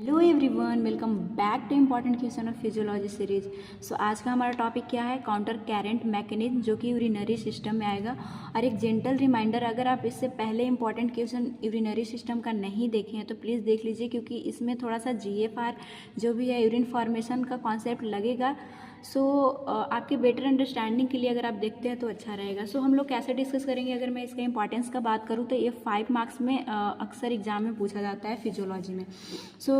Hello everyone, welcome back to important question of physiology series. So आज का हमारा topic क्या है? काउंटर कैरेंट मैकेनिज्म, जो कि यूरिनरी सिस्टम में आएगा। और एक जेंटल रिमाइंडर, अगर आप इससे पहले इंपॉर्टेंट क्वेश्चन यूरिनरी सिस्टम का नहीं देखे हैं तो प्लीज़ देख लीजिए, क्योंकि इसमें थोड़ा सा जीएफआर जो भी है यूरिन फॉर्मेशन का कॉन्सेप्ट लगेगा। सो आपके बेटर अंडरस्टैंडिंग के लिए अगर आप देखते हैं तो अच्छा रहेगा। सो हम लोग कैसे डिस्कस करेंगे? अगर मैं इसका इंपॉर्टेंस का बात करूँ तो ये 5 मार्क्स में अक्सर एग्जाम में पूछा जाता है फिजियोलॉजी में। सो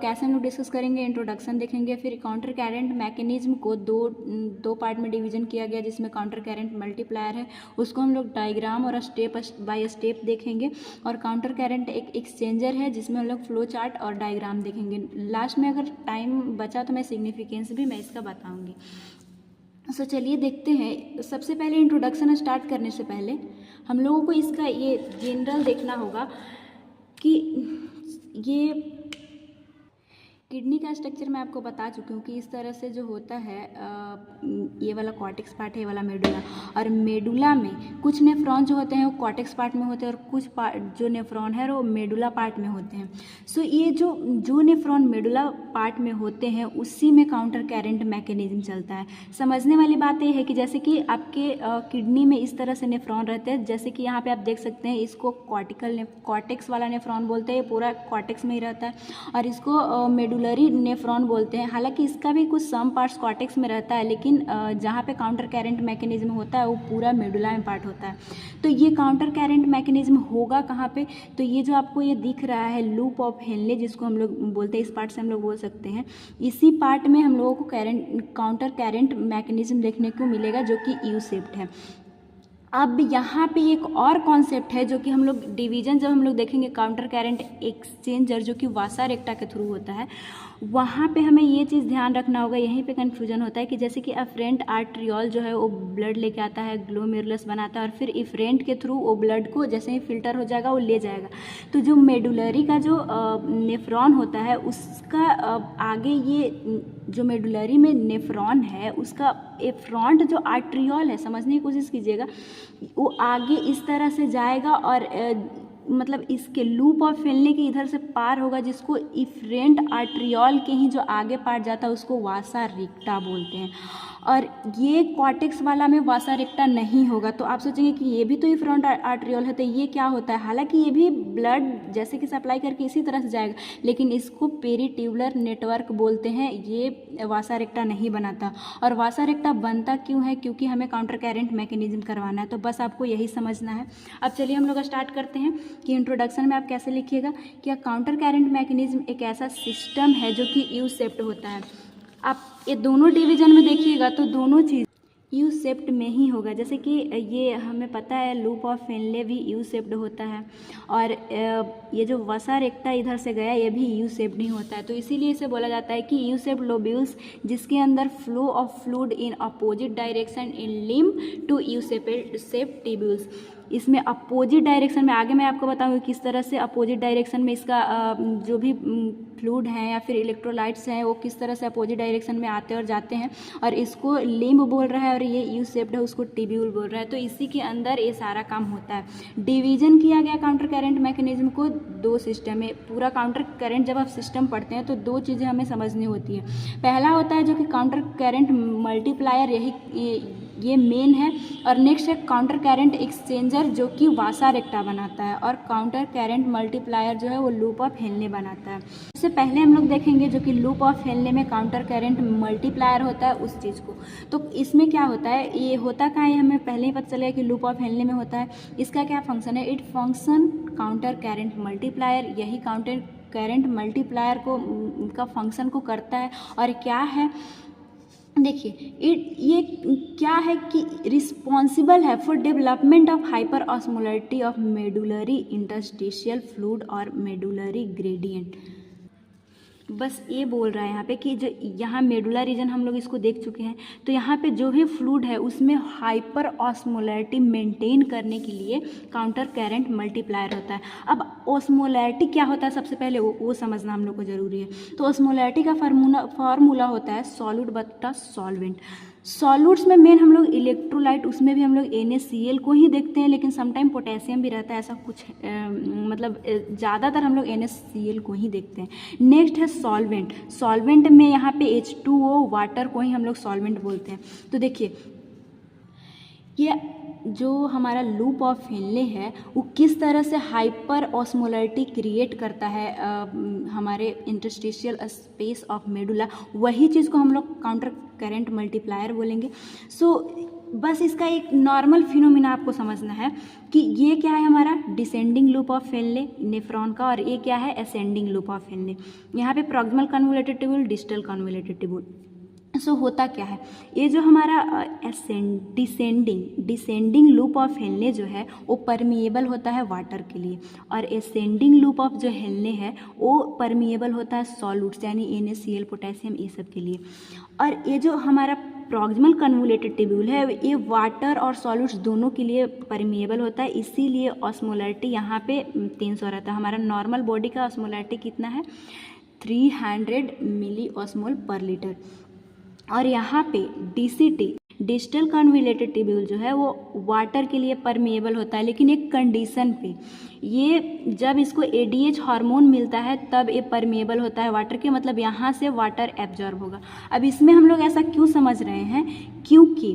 कैसे हम लोग डिस्कस करेंगे? इंट्रोडक्शन देखेंगे, फिर काउंटर कैरेंट मैकेनिज्म को दो पार्ट में डिवीजन किया गया, जिसमें काउंटर कैरेंट मल्टीप्लायर है, उसको हम लोग डायग्राम और स्टेप बाय स्टेप देखेंगे। और काउंटर कैरेंट एक एक्सचेंजर है, जिसमें हम लोग फ्लो चार्ट और डायग्राम देखेंगे। लास्ट में अगर टाइम बचा तो मैं सिग्निफिकेंस भी मैं इसका बताऊंगी। सो चलिए देखते हैं। सबसे पहले इंट्रोडक्शन स्टार्ट करने से पहले हम लोगों को इसका ये जनरल देखना होगा कि ये किडनी का स्ट्रक्चर मैं आपको बता चुकी हूँ कि इस तरह से जो होता है, ये वाला कॉर्टेक्स पार्ट है, ये वाला मेडुला। और मेडुला में कुछ नेफ्रॉन जो होते हैं वो कॉर्टेक्स पार्ट में होते हैं, और कुछ पार्ट जो नेफ्रॉन है वो मेडुला पार्ट में होते हैं। सो ये जो नेफ्रॉन मेडुला पार्ट में होते हैं उसी में काउंटर कैरेंट मैकेनिज्म चलता है। समझने वाली बात ये है कि जैसे कि आपके किडनी में इस तरह से नेफ्रॉन रहते हैं, जैसे कि यहाँ पे आप देख सकते हैं, इसको कॉर्टेक्स वाला नेफ्रॉन बोलते हैं, ये पूरा कॉर्टेक्स में ही रहता है। और इसको मेडुलरी नेफ्रॉन बोलते हैं। हालांकि इसका भी कुछ सम पार्ट्स कॉर्टेक्स में रहता है, लेकिन जहाँ पे काउंटर कैरेंट मैकेनिज्म होता है वो पूरा मेडुला में पार्ट होता है। तो ये काउंटर कैरेंट मैकेनिज्म होगा कहाँ पे? तो ये जो आपको ये दिख रहा है लूप ऑफ हेनले, जिसको हम लोग बोलते हैं, इस पार्ट से हम लोग बोल सकते हैं, इसी पार्ट में हम लोगों को काउंटर कैरेंट मैकेनिज्म देखने को मिलेगा, जो कि यू शेप्ड है। अब यहाँ पे एक और कॉन्सेप्ट है जो कि हम लोग डिवीजन जब हम लोग देखेंगे काउंटर कैरेंट एक्सचेंजर, जो कि वासा रेक्टा के थ्रू होता है, वहाँ पे हमें ये चीज़ ध्यान रखना होगा। यहीं पे कन्फ्यूजन होता है कि जैसे कि अफरेंट आर्ट्रियोल जो है वो ब्लड लेके आता है, ग्लोमेरुलस बनाता है, और फिर इफरेंट के थ्रू वो ब्लड को जैसे ही फिल्टर हो जाएगा वो ले जाएगा। तो जो मेडुलरी का जो नेफ्रॉन होता है उसका आगे ये जो मेडुलरी में नेफ्रॉन है उसका एफ्रॉन्ट जो आर्ट्रियोल है, समझने की कोशिश कीजिएगा, वो आगे इस तरह से जाएगा और मतलब इसके लूप ऑफ फेलने के इधर से पार होगा, जिसको इफरेंट आर्ट्रियोल के ही जो आगे पार्ट जाता है उसको वासा रेक्टा बोलते हैं। और ये कॉर्टेक्स वाला में वासा रेक्टा नहीं होगा। तो आप सोचेंगे कि ये भी तो इफरेंट आर्ट्रियोल है, तो ये क्या होता है? हालांकि ये भी ब्लड जैसे कि सप्लाई करके इसी तरह से जाएगा, लेकिन इसको पेरीट्यूबुलर नेटवर्क बोलते हैं, ये वासा रेक्टा नहीं बनाता। और वासा रेक्टा बनता क्यों है? क्योंकि हमें काउंटर कैरेंट मैकेनिज्म करवाना है। तो बस आपको यही समझना है। अब चलिए हम लोग स्टार्ट करते हैं कि इंट्रोडक्शन में आप कैसे लिखिएगा कि काउंटर कैरेंट मैकेनिज्म एक ऐसा सिस्टम है जो कि यू शेप्ड होता है। आप ये दोनों डिवीजन में देखिएगा तो दोनों चीज़ यू शेप्ड में ही होगा। जैसे कि ये हमें पता है लूप ऑफ फेनले भी यू शेप्ड होता है, और ये जो वसा रेक्टा इधर से गया ये भी यू शेप्ड ही होता है। तो इसीलिए इसे बोला जाता है कि यू शेप्ड लोब्यूल्स, जिसके अंदर flow of fluid in opposite direction in limb to U shaped tubules. इसमें अपोजिट डायरेक्शन में, आगे मैं आपको बताऊंगी किस तरह से अपोजिट डायरेक्शन में इसका जो भी फ्लूइड हैं या फिर इलेक्ट्रोलाइट्स हैं वो किस तरह से अपोजिट डायरेक्शन में आते और जाते हैं। और इसको लिम्ब बोल रहा है और ये यू शेप्ड है, उसको टिब्यूल बोल रहा है। तो इसी के अंदर ये सारा काम होता है। डिवीजन किया गया काउंटर कैरेंट मैकेनिज्म को दो सिस्टम में। पूरा काउंटर कैरेंट जब आप सिस्टम पढ़ते हैं तो दो चीज़ें हमें समझनी होती है। पहला होता है जो कि काउंटर कैरेंट मल्टीप्लायर, ये मेन है। और नेक्स्ट है काउंटर कैरेंट एक्सचेंजर, जो कि वासा रेक्टा बनाता है। और काउंटर कैरेंट मल्टीप्लायर जो है वो लूप ऑफ हेनले बनाता है। इससे पहले हम लोग देखेंगे जो कि लूप ऑफ हेनले में काउंटर कैरेंट मल्टीप्लायर होता है उस चीज़ को। तो इसमें क्या होता है, ये होता क्या है हमें पहले ही पता चलेगा कि लूप ऑफ हेनले में होता है। इसका क्या फंक्शन है? It function counter current multiplier, यही काउंटर कैरेंट मल्टीप्लायर को का फंक्शन को करता है। और क्या है देखिए, ये क्या है कि रिस्पॉन्सिबल है for development of hyper osmolarity of medullary interstitial fluid और मेडुलरी ग्रेडियंट। बस ये बोल रहा है यहाँ पे कि जो यहाँ मेडुला रीजन हम लोग इसको देख चुके हैं, तो यहाँ पे जो भी फ्लूइड है उसमें हाइपर ऑस्मोलैरिटी मेंटेन करने के लिए काउंटर कैरेंट मल्टीप्लायर होता है। अब ऑस्मोलैरिटी क्या होता है सबसे पहले वो समझना हम लोग को ज़रूरी है। तो ऑस्मोलैरिटी का फार्मूला होता है सॉल्यूट बटा सॉल्वेंट। सॉल्यूट्स में मेन हम लोग इलेक्ट्रोलाइट, उसमें भी हम लोग NaCl को ही देखते हैं, लेकिन समटाइम पोटेशियम भी रहता है, ऐसा कुछ मतलब ज़्यादातर हम लोग NaCl को ही देखते हैं। नेक्स्ट है सॉल्वेंट। सॉल्वेंट में यहाँ पे H2O वाटर को ही हम लोग सॉल्वेंट बोलते हैं। तो देखिए ये जो हमारा लूप ऑफ हेनले है वो किस तरह से हाइपर ऑस्मोलैरिटी क्रिएट करता है हमारे इंटरस्टिशियल स्पेस ऑफ मेडुला, वही चीज़ को हम लोग काउंटर करंट मल्टीप्लायर बोलेंगे। सो बस इसका एक नॉर्मल फिनोमिना आपको समझना है कि ये क्या है हमारा descending loop of Henley nephron का, और ये क्या है असेंडिंग लूप ऑफ हेनले। यहाँ पे proximal convoluted tubule, distal convoluted tubule. So होता क्या है, ये जो हमारा डिसेंडिंग लूप ऑफ हेनले जो है वो परमिएबल होता है वाटर के लिए, और असेंडिंग लूप ऑफ जो हेनले है वो परमिएबल होता है सॉल्यूट्स यानी NaCl, पोटेशियम, ये सब के लिए। और ये जो हमारा प्रॉक्सिमल कन्वोल्यूटेड ट्यूब्यूल है ये वाटर और सॉल्यूट्स दोनों के लिए परमिएबल होता है, इसीलिए ऑस्मोलैरिटी यहाँ पे 300 रहता है। हमारा नॉर्मल बॉडी का ऑस्मोलैरिटी कितना है, 300 मिली ऑस्मोल पर लीटर। और यहाँ पे DCT डिस्टल कन्वोल्यूटेड ट्यूब्यूल जो है वो वाटर के लिए परमिएबल होता है, लेकिन एक कंडीशन पे, ये जब इसको ADH हार्मोन मिलता है तब ये परमिएबल होता है वाटर के, मतलब यहाँ से वाटर एब्जॉर्ब होगा। अब इसमें हम लोग ऐसा क्यों समझ रहे हैं, क्योंकि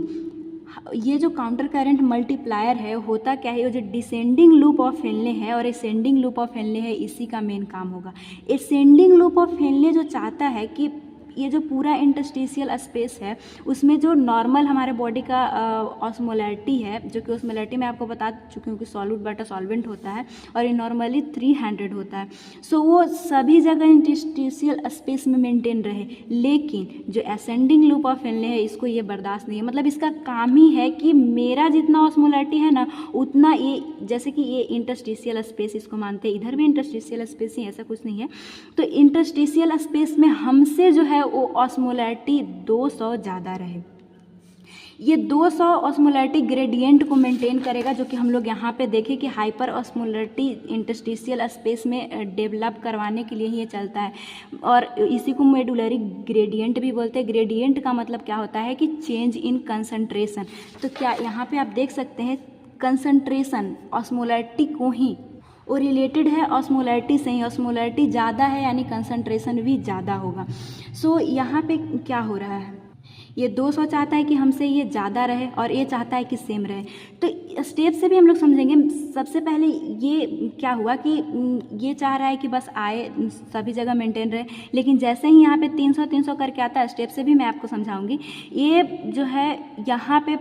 ये जो काउंटर करंट मल्टीप्लायर है होता क्या है, ये जो डिसेंडिंग लूप ऑफ हेनले है और असेंडिंग लूप ऑफ हेनले है, इसी का मेन काम होगा। असेंडिंग लूप ऑफ हेनले जो चाहता है कि ये जो पूरा इंटरस्टिशियल स्पेस है उसमें जो नॉर्मल हमारे बॉडी का ऑस्मोलैरिटी है, जो कि ऑस्मोलैरिटी मैं आपको बता चुकी हूँ कि सॉल्यूट बटा सॉल्वेंट होता है और ये नॉर्मली 300 होता है। सो वो सभी जगह इंटरस्टिशियल स्पेस में मेंटेन रहे, लेकिन जो असेंडिंग लूप ऑफ हेनले है इसको ये बर्दाश्त नहीं है। मतलब इसका काम ही है कि मेरा जितना ऑस्मोलैरिटी है ना उतना ये, जैसे कि ये इंटरस्टिशियल स्पेस इसको मानते हैं, इधर भी इंटरस्टिशियल स्पेस ही, ऐसा कुछ नहीं है। तो इंटरस्टिशियल स्पेस में हमसे जो है वो ऑस्मोलैरिटी 200 ज़्यादा रहे। ये 200 ऑस्मोलैरिटी ग्रेडियंट को मेंटेन करेगा, जो कि हम लोग यहाँ पे देखें कि हाइपर ऑस्मोलैरिटी इंटरस्टिशियल स्पेस में डेवलप करवाने के लिए ही ये चलता है, और इसी को मेडुलरी ग्रेडियंट भी बोलते हैं। ग्रेडियंट का मतलब क्या होता है कि चेंज इन कंसंट्रेशन। तो क्या यहाँ पे आप देख सकते हैं कंसंट्रेशन ऑस्मोलैरिटी को ही वो रिलेटेड है ऑस्मोलैरिटी से ही, ऑस्मोलैरिटी ज़्यादा है यानी कंसंट्रेशन भी ज़्यादा होगा। सो यहाँ पे क्या हो रहा है, ये 200 चाहता है कि हमसे ये ज़्यादा रहे और ये चाहता है कि सेम रहे। तो स्टेप से भी हम लोग समझेंगे। सबसे पहले ये क्या हुआ कि ये चाह रहा है कि बस आए सभी जगह मेंटेन रहे, लेकिन जैसे ही यहाँ पे 300 करके आता है, स्टेप से भी मैं आपको समझाऊंगी। ये जो है यहाँ पे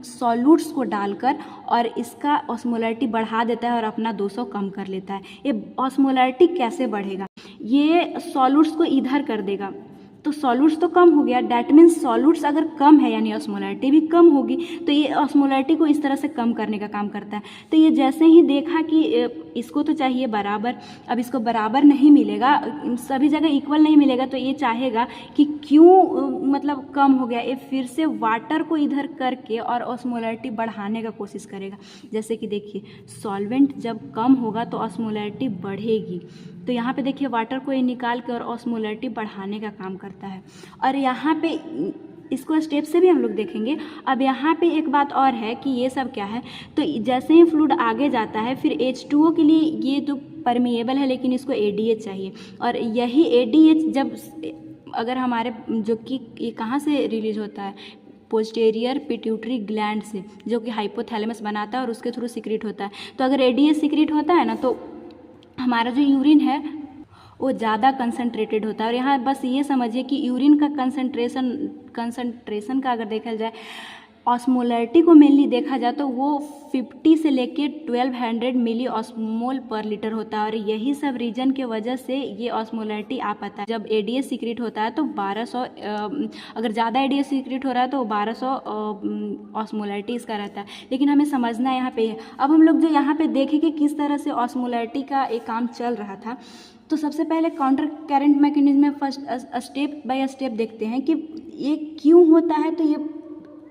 सॉल्यूट्स को डालकर और इसका ऑस्मोलैरिटी बढ़ा देता है और अपना 200 कम कर लेता है। ये ऑस्मोलैरिटी कैसे बढ़ेगा, ये सॉल्यूट्स को इधर कर देगा, तो सॉल्यूट्स तो कम हो गया, डैट मीन्स सॉल्यूट्स अगर कम है यानी ऑस्मोलैरिटी भी कम होगी, तो ये ऑस्मोलैरिटी को इस तरह से कम करने का काम करता है। तो ये जैसे ही देखा कि इसको तो चाहिए बराबर, अब इसको बराबर नहीं मिलेगा, सभी जगह इक्वल नहीं मिलेगा, तो ये चाहेगा कि क्यों मतलब कम हो गया, ये फिर से वाटर को इधर करके और ऑस्मोलैरिटी बढ़ाने का कोशिश करेगा। जैसे कि देखिए सॉल्वेंट जब कम होगा तो ऑस्मोलैरिटी बढ़ेगी, तो यहाँ पे देखिए वाटर को ये निकाल के और ऑस्मोलैरिटी बढ़ाने का काम करता है। और यहाँ पे इसको स्टेप से भी हम लोग देखेंगे। अब यहाँ पे एक बात और है कि ये सब क्या है, तो जैसे ही फ्लूइड आगे जाता है फिर H2O के लिए ये तो परमिएबल है, लेकिन इसको ADH चाहिए, और यही ADH जब अगर हमारे जो कि ये कहाँ से रिलीज होता है, पोस्टेरियर पिट्यूटरी ग्लैंड से, जो कि हाइपोथैलेमस बनाता है और उसके थ्रू सिक्रीट होता है। तो अगर ADH सिक्रीट होता है ना तो हमारा जो यूरिन है वो ज़्यादा कंसंट्रेटेड होता है। और यहाँ बस ये समझिए कि यूरिन का कंसंट्रेशन का अगर देखा जाए, ऑस्मोलैरिटी को मेनली देखा जाए तो वो 50 से लेके 1200 मिली ऑस्मोल पर लीटर होता है, और यही सब रीजन के वजह से ये ऑस्मोलैरिटी आ पाता है। जब ADH सीक्रेट होता है तो 1200, अगर ज़्यादा ADH सीक्रेट हो रहा है तो 1200 ऑस्मोलैरिटी इसका रहता है। लेकिन हमें समझना यहाँ पे है। अब हम लोग जो यहाँ पे देखें कि किस तरह से ऑस्मोलैरिटी का एक काम चल रहा था, तो सबसे पहले काउंटर करंट मैकेनिज्म में फर्स्ट स्टेप बाय स्टेप देखते हैं कि ये क्यों होता है। तो ये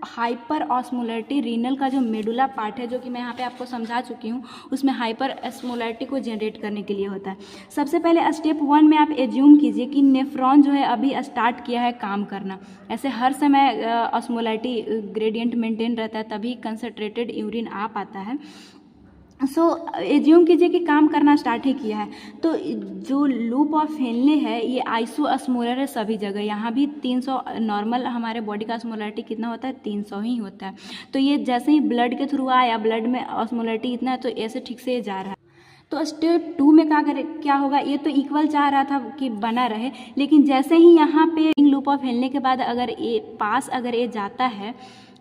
हाइपर ऑस्मोलैरिटी रीनल का जो मेडुला पार्ट है, जो कि मैं यहाँ पे आपको समझा चुकी हूँ, उसमें हाइपर ऑस्मोलैरिटी को जनरेट करने के लिए होता है। सबसे पहले स्टेप 1 में आप एज्यूम कीजिए कि नेफ्रॉन जो है अभी स्टार्ट किया है काम करना। ऐसे हर समय ऑस्मोलैरिटी ग्रेडियंट मेंटेन रहता है, तभी कंसंट्रेटेड यूरिन आ पाता है। सो एज्यूम कीजिए कि काम करना स्टार्ट ही किया है। तो जो लूप ऑफ हेनले है ये आइसो ऑस्मोलर है सभी जगह। यहाँ भी 300 नॉर्मल हमारे बॉडी का ऑस्मोलैरिटी कितना होता है, 300 ही होता है। तो ये जैसे ही ब्लड के थ्रू आया, ब्लड में ऑस्मोलैरिटी इतना है, तो ऐसे ठीक से जा रहा है। तो स्टेप 2 में क्या होगा, ये तो इक्वल चाह रहा था कि बना रहे, लेकिन जैसे ही यहाँ पे लूप ऑफ हेनले के बाद अगर ये जाता है,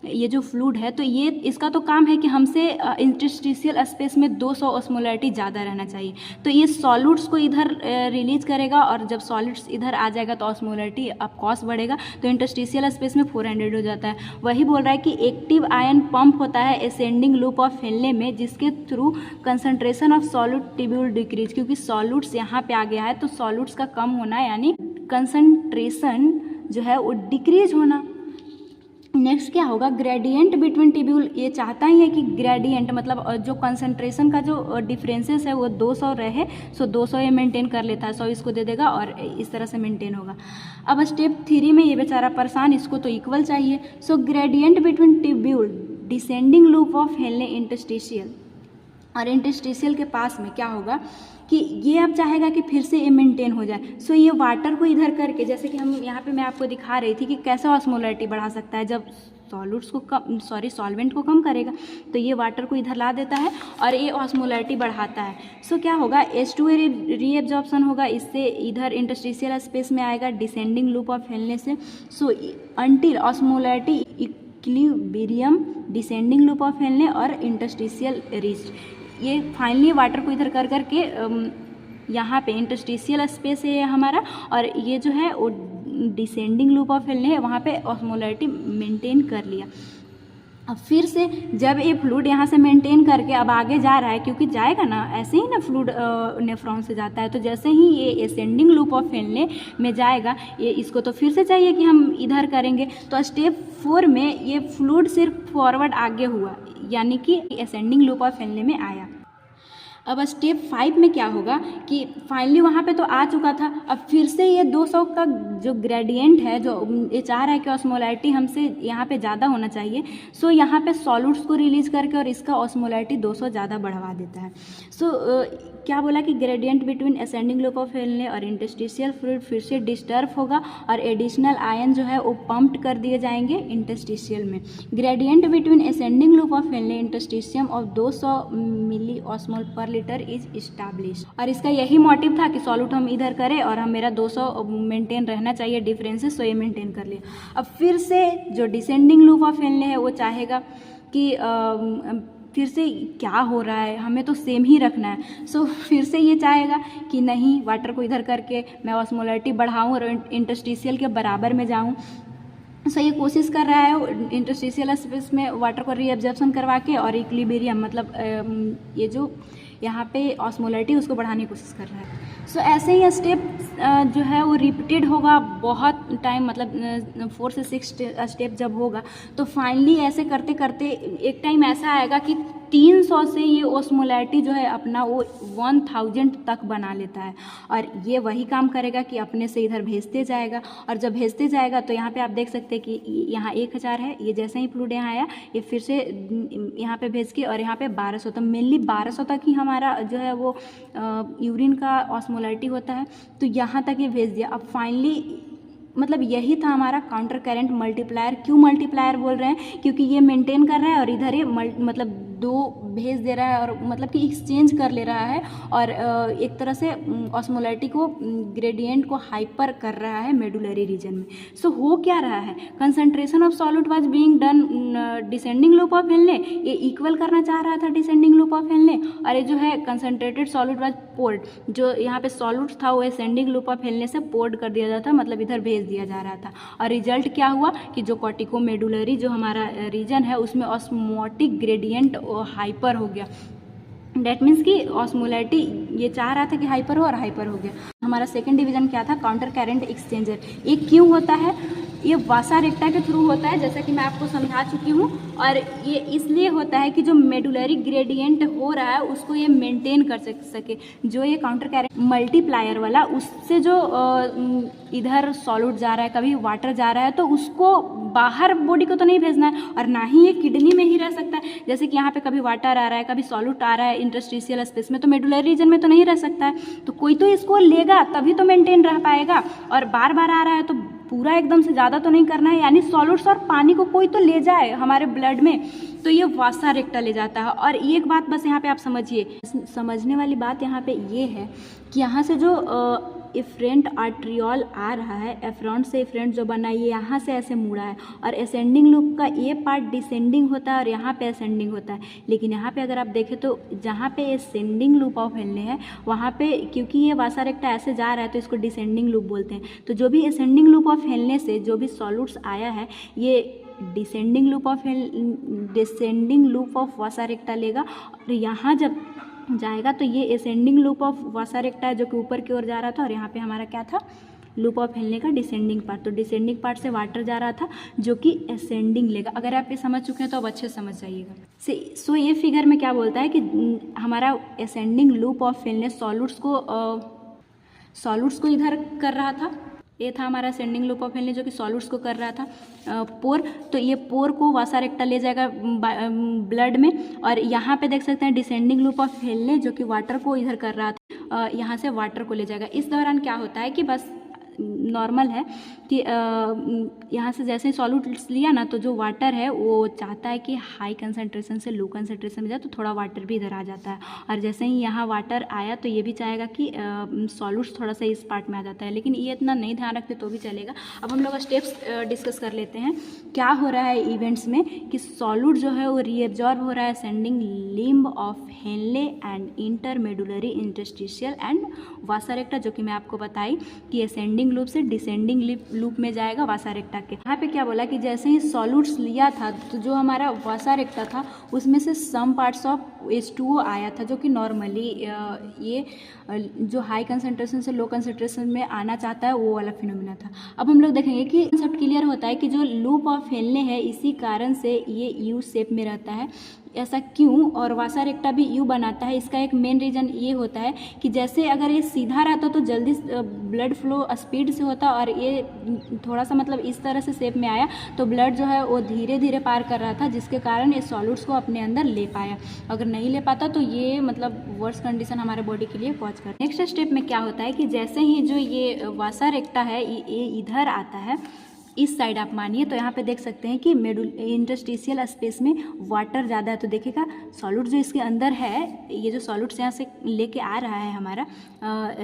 ये जो फ्लूइड है, तो ये इसका तो काम है कि हमसे इंटरस्टिशियल स्पेस में 200 ऑस्मोलैरिटी ज़्यादा रहना चाहिए। तो ये सॉल्यूट्स को इधर रिलीज करेगा, और जब सॉल्यूट्स इधर आ जाएगा तो ऑस्मोलैरिटी ऑफकोर्स बढ़ेगा, तो इंटरस्टिशियल स्पेस में 400 हो जाता है। वही बोल रहा है कि एक्टिव आयन पंप होता है असेंडिंग लूप ऑफ हेनले में, जिसके through concentration of solute tubule decrease, क्योंकि सॉल्यूट्स यहाँ पे आ गया है तो सॉल्यूट्स का कम होना यानी कंसंट्रेशन जो है वो डिक्रीज होना। नेक्स्ट क्या होगा, ग्रेडियंट बिटवीन ट्यूब्यूल। ये चाहता ही है कि ग्रेडियंट मतलब जो कंसंट्रेशन का जो डिफरेंसेस है वो 200 रहे। सो 200 ये मेंटेन कर लेता है, 100 इसको दे देगा और इस तरह से मेंटेन होगा। अब स्टेप 3 में ये बेचारा परेशान, इसको तो इक्वल चाहिए। So gradient between tubule descending loop of Henle interstitial, और इंटरस्टिशियल के पास में क्या होगा कि ये अब चाहेगा कि फिर से ये मेंटेन हो जाए। सो ये वाटर को इधर करके, जैसे कि हम यहाँ पे मैं आपको दिखा रही थी कि कैसे ऑस्मोलैरिटी बढ़ा सकता है, जब सॉल्वेंट को कम करेगा, तो ये वाटर को इधर ला देता है और ये ऑस्मोलैरिटी बढ़ाता है। सो क्या होगा, H2A रीएब्जॉर्प्शन होगा, इससे इधर इंटरस्टिशियल स्पेस में आएगा डिसेंडिंग लूप ऑफ हेनले से। So until osmolarity equilibrium descending loop of Henley और इंटरस्टिशियल रीच, ये फाइनली वाटर को इधर कर करके यहाँ पे इंटरस्टिशियल स्पेस है हमारा, और ये जो है वो डिसेंडिंग लूप ऑफ हेनले है, वहाँ पे ऑस्मोलैरिटी मेंटेन कर लिया। अब फिर से जब ये फ्लूइड यहाँ से मेंटेन करके अब आगे जा रहा है, क्योंकि जाएगा ना, ऐसे ही ना फ्लूइड नेफ्रॉन से जाता है, तो जैसे ही ये असेंडिंग लूप ऑफ हेनले में जाएगा, ये इसको तो फिर से चाहिए कि हम इधर करेंगे। तो स्टेप 4 में ये फ्लूइड सिर्फ फॉरवर्ड आगे हुआ, यानी कि असेंडिंग लूप ऑफ हेनले में आया। अब स्टेप 5 में क्या होगा कि फाइनली वहाँ पे तो आ चुका था, अब फिर से ये 200 का जो ग्रेडियंट है, जो ये चाह रहा है कि ऑस्मोलैरिटी हमसे यहाँ पे ज़्यादा होना चाहिए। सो यहाँ पे सॉल्यूट्स को रिलीज करके और इसका ऑस्मोलैरिटी 200 ज़्यादा बढ़वा देता है। सो क्या बोला कि gradient between ascending loop of Henley और इंटरस्टिशियल फ्लूइड फिर से डिस्टर्ब होगा, और एडिशनल आयन जो है वो पंप्ड कर दिए जाएंगे इंटरस्टिशियल में। Gradient between ascending loop of Henle interstitium of 200 milli osmol पर लीटर इज इस्टेब्लिश, और इसका यही मोटिव था कि सॉल्यूट हम इधर करें और हम मेरा 200 मेंटेन रहना चाहिए डिफरेंसेस, तो ये मेंटेन कर लिया। अब फिर से जो डिसेंडिंग लूप ऑफ हेनले है वो चाहेगा कि फिर से क्या हो रहा है, हमें तो सेम ही रखना है। सो फिर से ये चाहेगा कि नहीं, वाटर को इधर करके मैं ऑस्मोलैरिटी बढ़ाऊँ और इंटरस्टिशियल के बराबर में जाऊँ। सो ये कोशिश कर रहा है इंटरस्टिशियल स्पेस में वाटर को रीअब्जॉर्प्शन करवा के, और इक्विलिब्रियम मतलब ये जो यहाँ पे ऑस्मोलैरिटी उसको बढ़ाने की कोशिश कर रहा है। सो ऐसे ही स्टेप जो है वो रिपीटेड होगा बहुत टाइम, मतलब 4 से 6 स्टेप जब होगा, तो फाइनली ऐसे करते करते एक टाइम ऐसा आएगा कि 300 से ये ऑस्मोलैरिटी जो है अपना वो 1000 तक बना लेता है, और ये वही काम करेगा कि अपने से इधर भेजते जाएगा। और जब भेजते जाएगा तो यहाँ पे आप देख सकते हैं कि यहाँ 1000 है, ये जैसे ही फ्लूइड यहाँ आया ये फिर से यहाँ पे भेज के, और यहाँ पे 1200 तक, मेनली 1200 तक ही हमारा जो है वो यूरिन का ऑस्मोलैरिटी होता है, तो यहाँ तक ये भेज दिया। अब फाइनली मतलब यही था हमारा काउंटर करंट मल्टीप्लायर। क्यों मल्टीप्लायर बोल रहे हैं, क्योंकि ये मेंटेन कर रहा है और इधर ये मतलब 2 भेज दे रहा है, और मतलब कि एक्सचेंज कर ले रहा है, और एक तरह से ऑस्मोलैरिटी को ग्रेडियंट को हाइपर कर रहा है मेडुलरी रीजन में। सो हो क्या रहा है, concentration of solute was being done descending loop of Henley, ये इक्वल करना चाह रहा था डिसेंडिंग लूप ऑफ हेनले, और ये जो है कंसंट्रेटेड सॉल्यूट वाज पोर्ड, जो यहाँ पे सॉल्यूट था वो असेंडिंग लूप ऑफ हेनले से पोर्ड कर दिया जाता, मतलब इधर भेज दिया जा रहा था। और रिजल्ट क्या हुआ कि जो कॉर्टिकोमेडुलरी जो हमारा रीजन है उसमें ऑस्मोटिक ग्रेडियंट हाइपर हो गया। डेट मीन्स कि ऑस्मोलैरिटी ये चाह रहा था कि हाइपर हो, और हाइपर हो गया। हमारा सेकंड डिवीजन क्या था, काउंटर करंट एक्सचेंजर। ये क्यों होता है, ये वासा रेक्टा के थ्रू होता है, जैसा कि मैं आपको समझा चुकी हूँ। और ये इसलिए होता है कि जो मेडुलरी ग्रेडियंट हो रहा है उसको ये मेंटेन कर सके। जो ये काउंटर कैरेंट मल्टीप्लायर वाला, उससे जो इधर सॉलिड जा रहा है, कभी वाटर जा रहा है, तो उसको बाहर बॉडी को तो नहीं भेजना है, और ना ही ये किडनी में ही रह सकता है। जैसे कि यहाँ पे कभी वाटर आ रहा है, कभी सॉल्यूट आ रहा है इंटरस्टिशियल स्पेस में, तो मेडुलरी रीजन में तो नहीं रह सकता है। तो कोई तो इसको लेगा तभी तो मेंटेन रह पाएगा, और बार बार आ रहा है तो पूरा एकदम से ज़्यादा तो नहीं करना है, यानी सॉल्यूट्स और पानी को कोई तो ले जाए हमारे ब्लड में, तो ये वासा रेक्टा ले जाता है। और एक बात बस यहाँ पे आप समझिए, समझने वाली बात यहाँ पे ये है कि यहाँ से जो इफ्रेंट आर्ट्रियोल आ रहा है, एफ्रॉन्ट से इफ्रेंट जो बना है, ये यहाँ से ऐसे मुड़ा है, और असेंडिंग लूप का ये पार्ट डिसेंडिंग होता है और यहाँ पे असेंडिंग होता है। लेकिन यहाँ पे अगर आप देखें तो जहाँ पे असेंडिंग लूप ऑफ हेलने है, वहाँ पे क्योंकि ये वासा रेक्टा ऐसे जा रहा है तो इसको डिसेंडिंग लूप बोलते हैं। तो जो भी असेंडिंग लूप ऑफ हेलने से जो भी सॉल्यूट्स आया है, ये डिसेंडिंग लूप ऑफ वासा रेक्टा लेगा, और यहाँ जब जाएगा तो ये असेंडिंग लूप ऑफ वासा रेक्टा है जो कि ऊपर की ओर जा रहा था, और यहाँ पे हमारा क्या था, लूप ऑफ हेलने का डिसेंडिंग पार्ट। तो डिसेंडिंग पार्ट से वाटर जा रहा था जो कि असेंडिंग लेगा। अगर आप ये समझ चुके हैं तो अब अच्छे से समझ जाइएगा। सो ये फिगर में क्या बोलता है कि हमारा असेंडिंग लूप ऑफ हेलने सॉल्यूट्स को इधर कर रहा था, ये था हमारा असेंडिंग लूप ऑफ हेलने जो कि सॉल्यूट्स को कर रहा था पोर। तो ये पोर को वासा रेक्टा ले जाएगा ब्लड में, और यहाँ पे देख सकते हैं डिसेंडिंग लूप ऑफ हेलने जो कि वाटर को इधर कर रहा था, यहाँ से वाटर को ले जाएगा। इस दौरान क्या होता है कि बस नॉर्मल है कि यहाँ से जैसे ही सॉल्यूट्स लिया ना, तो जो वाटर है वो चाहता है कि हाई कंसंट्रेशन से लो कंसंट्रेशन में जाए, तो थोड़ा वाटर भी इधर आ जाता है। और जैसे ही यहाँ वाटर आया तो ये भी चाहेगा कि सॉल्यूट्स थोड़ा सा इस पार्ट में आ जाता है, लेकिन ये इतना नहीं ध्यान रखते तो भी चलेगा। अब हम लोग स्टेप्स डिस्कस कर लेते हैं। क्या हो रहा है इवेंट्स में कि सॉल्यूट जो है वो रीएब्जॉर्ब हो रहा है ascending limb of Henle and intermedullary interstitial and vasa recta, जो कि मैं आपको बताई कि असेंडिंग लूप से डिसेंडिंग लूप में जाएगा वासा रेक्टा के। यहाँ पे क्या बोला कि जैसे ही सॉल्यूट्स लिया था तो जो हमारा वासा रेक्टा था उसमें से सम पार्ट्स ऑफ H2O आया था, जो कि नॉर्मली ये जो हाई कंसंट्रेशन से लो कंसंट्रेशन में आना चाहता है वो वाला फिनोमिना था। अब हम लोग देखेंगे कि कंसेप्ट क्लियर होता है कि जो लूप ऑफ हेलने है इसी कारण से ये यू शेप में रहता है। ऐसा क्यों, और वासा रेक्टा भी यू बनाता है, इसका एक मेन रीज़न ये होता है कि जैसे अगर ये सीधा रहता तो जल्दी ब्लड फ्लो स्पीड से होता, और ये थोड़ा सा मतलब इस तरह से शेप में आया तो ब्लड जो है वो धीरे धीरे पार कर रहा था, जिसके कारण ये सॉल्यूट्स को अपने अंदर ले पाया। अगर नहीं ले पाता तो ये मतलब वर्स कंडीशन हमारे बॉडी के लिए पहुँच कर। नेक्स्ट स्टेप में क्या होता है कि जैसे ही जो ये वासा रेक्टा है ये इधर आता है, इस साइड आप मानिए, तो यहाँ पे देख सकते हैं कि इंटरस्टिशियल स्पेस में वाटर ज़्यादा है। तो देखिएगा सॉल्यूट जो इसके अंदर है, ये जो सॉल्यूट्स यहाँ से लेके आ रहा है हमारा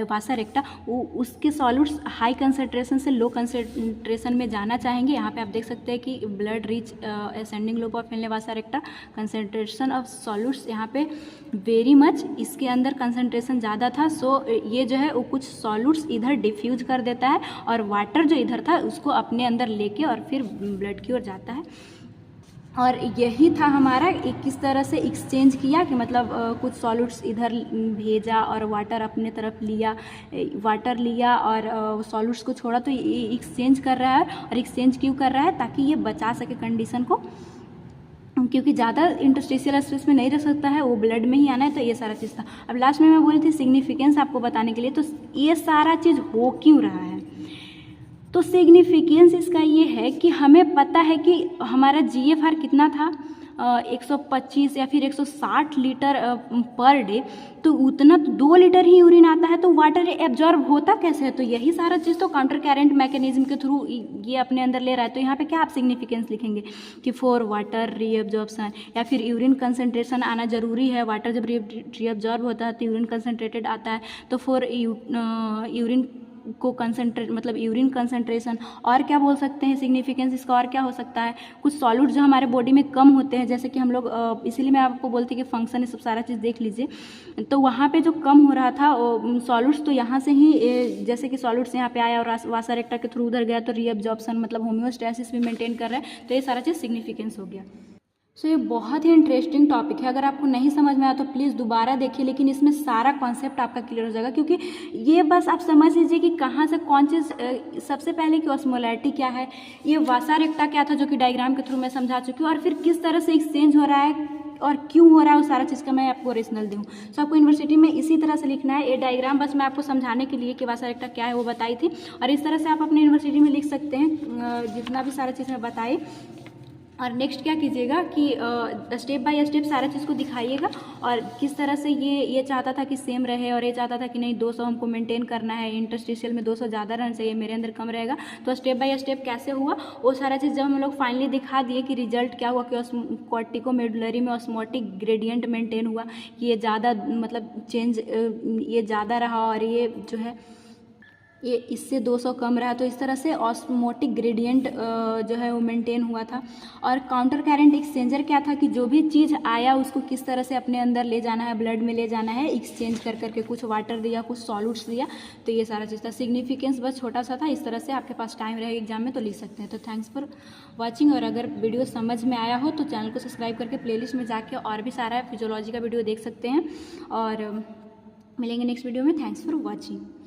वासा रेक्टा, वो उसके सॉल्यूट्स हाई कंसंट्रेशन से लो कंसंट्रेशन में जाना चाहेंगे। यहाँ पे आप देख सकते हैं कि blood reach ascending loop of Henley Vasa रेक्टा, concentration of solutes यहाँ पे वेरी मच, इसके अंदर कंसंट्रेशन ज़्यादा था। सो ये जो है वो कुछ सॉल्यूट्स इधर डिफ्यूज कर देता है, और वाटर जो इधर था उसको अपने अंदर लेके और फिर ब्लड की ओर जाता है। और यही था हमारा किस तरह से एक्सचेंज किया कि मतलब कुछ सॉल्यूट्स इधर भेजा और वाटर अपने तरफ लिया, वाटर लिया और सॉल्यूट्स को छोड़ा। तो ये एक्सचेंज कर रहा है, और एक्सचेंज क्यों कर रहा है, ताकि ये बचा सके कंडीशन को, क्योंकि ज़्यादा इंटरस्टिशियल स्पेस में नहीं रह सकता है, वो ब्लड में ही आना है। तो ये सारा चीज़ था। अब लास्ट में मैं बोली थी सिग्निफिकेंस आपको बताने के लिए, तो ये सारा चीज़ हो क्यों रहा है। तो सिग्निफिकेंस इसका ये है कि हमें पता है कि हमारा GFR कितना था, 125 या फिर 160 लीटर पर डे, तो उतना तो 2 लीटर ही यूरिन आता है, तो वाटर एब्जॉर्ब होता कैसे है। तो यही सारा चीज़ तो काउंटर कैरेंट मैकेनिज्म के थ्रू ये अपने अंदर ले रहा है। तो यहाँ पे क्या आप सिग्निफिकेंस लिखेंगे कि फॉर वाटर रीअब्जॉर्प्शन, या फिर यूरिन कंसंट्रेशन आना जरूरी है। वाटर जब रीअब्जॉर्ब होता है तो यूरिन कंसंट्रेटेड आता है, तो फॉर यूरिन को कंसंट्रेट मतलब यूरिन कंसंट्रेशन। और क्या बोल सकते हैं सिग्निफिकेंस इसका, और क्या हो सकता है, कुछ सॉल्यूट जो हमारे बॉडी में कम होते हैं, जैसे कि हम लोग इसीलिए मैं आपको बोलती कि फंक्शन ये सब सारा चीज़ देख लीजिए। तो वहाँ पे जो कम हो रहा था सॉल्यूट्स, तो यहाँ से ही जैसे कि सॉल्यूट्स यहाँ पे आया और वासा रेक्टा के थ्रू उधर गया, तो रीअब्जॉर्प्शन मतलब होम्योस्टैसिस भी मेंटेन कर रहा है। तो ये सारा चीज़ सिग्निफिकेंस हो गया। सो ये बहुत ही इंटरेस्टिंग टॉपिक है। अगर आपको नहीं समझ में आया तो प्लीज़ दोबारा देखिए, लेकिन इसमें सारा कॉन्सेप्ट आपका क्लियर हो जाएगा, क्योंकि ये बस आप समझ लीजिए कि कहाँ से कौन चीज़, सबसे पहले कि ऑस्मोलैरिटी क्या है, ये वासा रेक्टा क्या था जो कि डायग्राम के थ्रू मैं समझा चुकी हूँ, और फिर किस तरह से एक्सचेंज हो रहा है और क्यों हो रहा है, उस सारा चीज़ का मैं आपको ओरिजिनल दूँ। सो आपको यूनिवर्सिटी में इसी तरह से लिखना है। ये डायग्राम बस मैं आपको समझाने के लिए कि वासा रेक्टा क्या है वो बताई थी, और इस तरह से आप अपने यूनिवर्सिटी में लिख सकते हैं जितना भी सारा चीज़ मैं बताई। और नेक्स्ट क्या कीजिएगा कि स्टेप बाय स्टेप सारा चीज़ को दिखाइएगा, और किस तरह से ये चाहता था कि सेम रहे, और ये चाहता था कि नहीं 200 हमको मेंटेन करना है, इंटरस्टिशियल में 200 ज़्यादा रहना चाहिए, मेरे अंदर कम रहेगा। तो स्टेप बाय स्टेप कैसे हुआ वो सारा चीज़ जब हम लोग फाइनली दिखा दिए कि रिजल्ट क्या हुआ, कि कॉर्टिकोमेडुलरी में ऑस्मोटिक ग्रेडियंट मेंटेन हुआ, कि ये ज़्यादा मतलब चेंज ये ज़्यादा रहा, और ये जो है ये इससे 200 कम रहा। तो इस तरह से ऑस्मोटिक ग्रेडियंट जो है वो मेंटेन हुआ था। और काउंटर कैरेंट एक्सचेंजर क्या था कि जो भी चीज़ आया उसको किस तरह से अपने अंदर ले जाना है, ब्लड में ले जाना है, एक्सचेंज कर करके, कुछ वाटर दिया, कुछ सॉल्यूट्स दिया। तो ये सारा चीज़ था। सिग्निफिकेंस बस छोटा सा था। इस तरह से आपके पास टाइम रहेगा एग्जाम में तो लिख सकते हैं। तो थैंक्स फॉर वॉचिंग। और अगर वीडियो समझ में आया हो तो चैनल को सब्सक्राइब करके प्लेलिस्ट में जाके और भी सारा फिजियोलॉजी का वीडियो देख सकते हैं। और मिलेंगे नेक्स्ट वीडियो में। Thanks for watching.